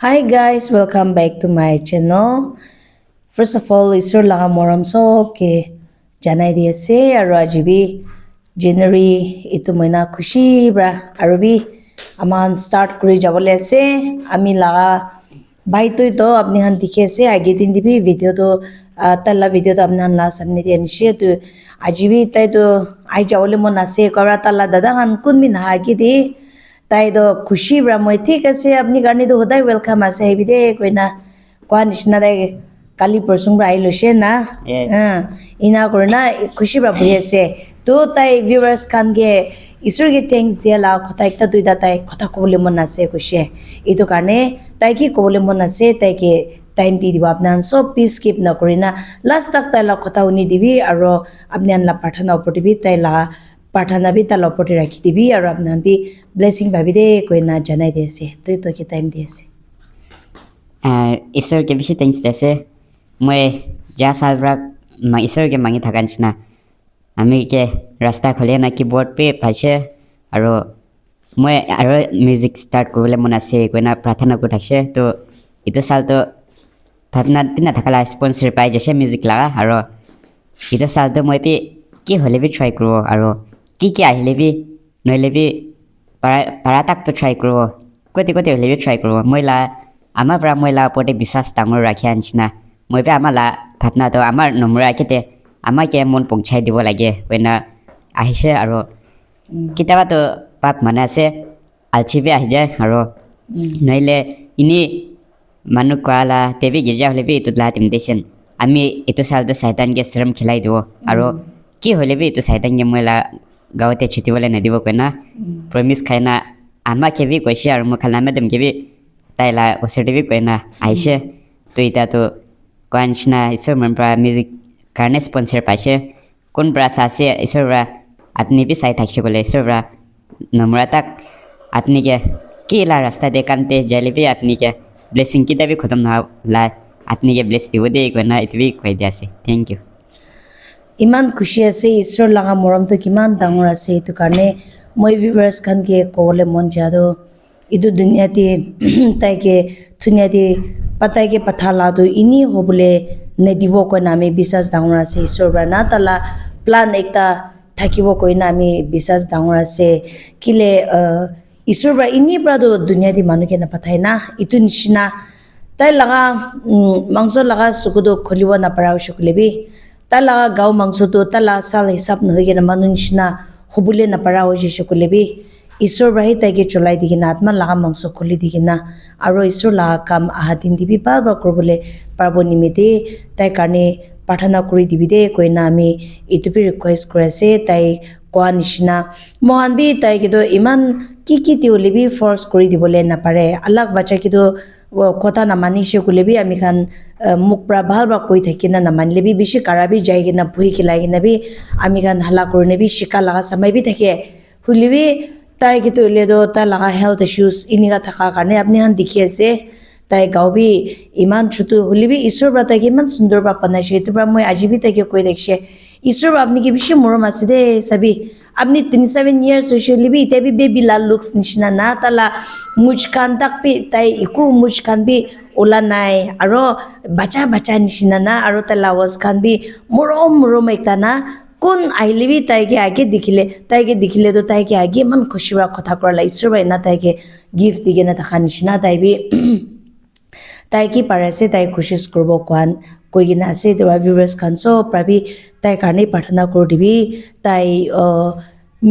Hi guys, welcome back to my channel. First of all, isur laga moram sob ke janai di ase aru ajibi January itu mahina khushi bra aru bi aman start kuri jabole ase ami laga bhai to apni han dikhi ase age din di bi video to tala video to apni han la samne di anishe to ajibi tai to ai jabole mon ase kora tala dada han kun min ha ki di তাই তো খুশি bra মই ঠিক আছে আপনি গানি তো হোদাই welcome আছে হেবি দে কইনা কোয়া নিশনা দে কালি পরশুং ব্রা আইলোছে না Yes. হ্যাঁ ইনা করে না খুশি ব্রা বই আছে তো তাই ভিউয়ার্স খান গে ঈশ্বর গে থ্যাঙ্কস দিয়া লা কথা একটা দুইটা তাই কথা কবলে মন আছে খুশি এইটো কারণে তাই কি কবলে মন আছে তাই কে টাইম দি দিব আপনার সব পিস স্কিপ না করি না লাস্ট তক তাই লা কথা উনি দিবি আর আপনি আনলা পাঠানা উপর দিবি তাই লা পাঠানা বি তার লপটে রাখি দিবি আর আপনার বি ব্লেসিং ভাবি দে কই না জানাই দিয়েছে তুই তোকে টাইম দিয়েছে Isor ke bisi thanks dese. Moi ja salbrak ma isor ke mangi thakan china. Ami ke rasta khole na keyboard pe phaise aro moi aro music start korle mon ase koina prathana ko thakse to itu sal to bhabna pina thakala sponsor pai jese music laga aro itu sal to moi pe ki hole bi try kro aro ki ahile bi noile bi para tak to try kro koti hole bi try kro moi la ama pra moi la pote bisas tangor rakhi anchina moi pe ama la bhabna to amar nomra kete ama ke mon pongchai dibo lage koina ahise aro kitaba to pap mane ase alchibe ahi jay aro noile ini manu kwala tebi girja hole bi tutla invitation ami itu sal to saitan ke shram khilai dibo aro ki hole bi itu saitan ke moila gaote chiti bole na dibo koina promise khaina ama ke bi koise aro mo khala madam ke bi taila oserte bi koina aise to ita to kwanchna isor membra music karne sponsor paise kon bra sase isor bra apni bi sai thakse bole isor bra namra tak apni ke ki la rasta de kante jalebi apni ke blessing kita bi khatam na la apni ke bless dibo de koina itbi koi diase thank you ইমান খুশি আছে ঈশ্বর লাগা মরমটো কিমান ডাঙৰ আছে এইটো কাৰণে মই ভিউৱাৰ্ছ খান কে ক'বলে মন যাদো ইটো দুনিয়াতে তাইকে ধুনীয়াতে পাতাইকে পঠালাটো ইনি হ'বলে নেদিব কইনা আমি বিশ্বাস ডাঙৰ আছে ঈশ্বৰ পৰা না তালা প্লান একটা থাকিব কইনা আমি বিশ্বাস ডাঙৰ আছে কিলে ঈশ্বৰ পৰা ইনি পৰাটো দুনিয়াতে মানুহকে নাপাঠাই না ইটো নিচিনা তাই লাগা মাংস লাগা চকুটো খুলিব নাপাৰাও চকুলেবি tala gaw mangsuto tala sal hisap no hige na manunishna hubule na para hoje shokulebi isor rahi taige cholai digina atma laga mangso kholi digina aro isor la kam ahadin dibi ba korbole parbo nimite tai karne pathana kuri dibide koina ami itupi request korase tai koa nishina mohan bi tai kido iman ki tiulibi force kuri dibole na pare alag bacha kido kota na manishe kulebi ami khan mukpra bhal ba koi thakina na manle bi bishi karabi jaigina bhui khilagina bi ami khan hala korne bi shika laga samai bi thake hulibi tai kido ledo ta laga health issues iniga thaka karne apni han dikhi ase tai gaubi iman chutu hulibi isor ba ta iman sundor ba panashe to ba moi ajibi ta ke koi dekshe isor ba apni ke bishi morom ase de sabi apni 27 years socially bi te bi baby la looks nishna na tala mujkan tak bi tai iku mujkan bi ola nai aro bacha nishna na aro tala was kan bi morom ekta na কোন আইলে B তাইকে আগে দেখিলে তো তাইকে আগে মান খুশিবা কথা করা ঈশ্বর ভাই না তাইকে গিফট দিকে না থাকা নিচিনা তাই বি তাই কি পারাছে তাই খুশি করব কোয়ান কইগিনা আছে তো ভিউয়ার্স খান সো প্রাবি তাই কারণে প্রার্থনা করে দিবি তাই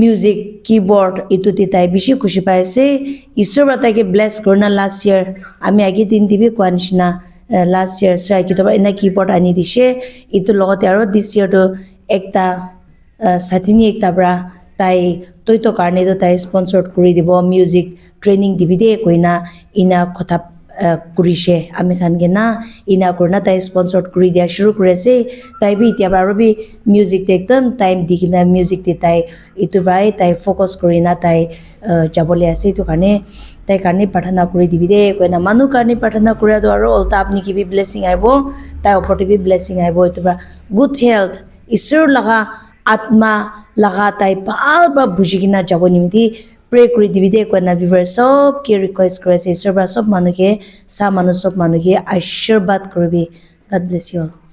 মিউজিক কিবোর্ড ইতুতি তাই বেশি খুশি পাইছে ঈশ্বর তাইকে ব্লেস করনা লাস্ট ইয়ার আমি আগে দিন দিবি কোয়ানছিনা লাস্ট ইয়ার সাই কি তো এনা কিবোর্ড আনি দিছে ইতো লগতে আর দিস ইয়ার তো একটা সাথিনী একটা ব্রা তাই তৈ তো কারণে তো তাই স্পন্সর করে দিব মিউজিক ট্রেনিং দিবি দে কইনা ইনা কথা কৰিছে আমি খান গে না ইনা কৰনা তাই স্পন্সৰ কৰি দিয়া শুৰু কৰেছে তাই বি এতিয়া আৰু বি মিউজিক একদম টাইম দি কিনা মিউজিক দি তাই ইটো বাই তাই ফোকাস কৰি না তাই যাবলে আছে তো কাৰণে তাই কাৰণে প্ৰাৰ্থনা কৰি দিবি দে কইনা মানুহ কাৰণে প্ৰাৰ্থনা কৰা তো আৰু অলতা আপনি কি বি ব্লেসিং আইবো তাই ওপৰতে বি ব্লেসিং আইবো ইটো বা গুড হেলথ ঈশ্বৰ লগা আত্মা লগা তাই ভাল বা বুজি কিনা যাব নিমিতি pray kuri dibi de ko na viewers sob ke request kuri ase isor pra sob manu ke sa manu sob manu ke ashirbat kuribi. God bless you all.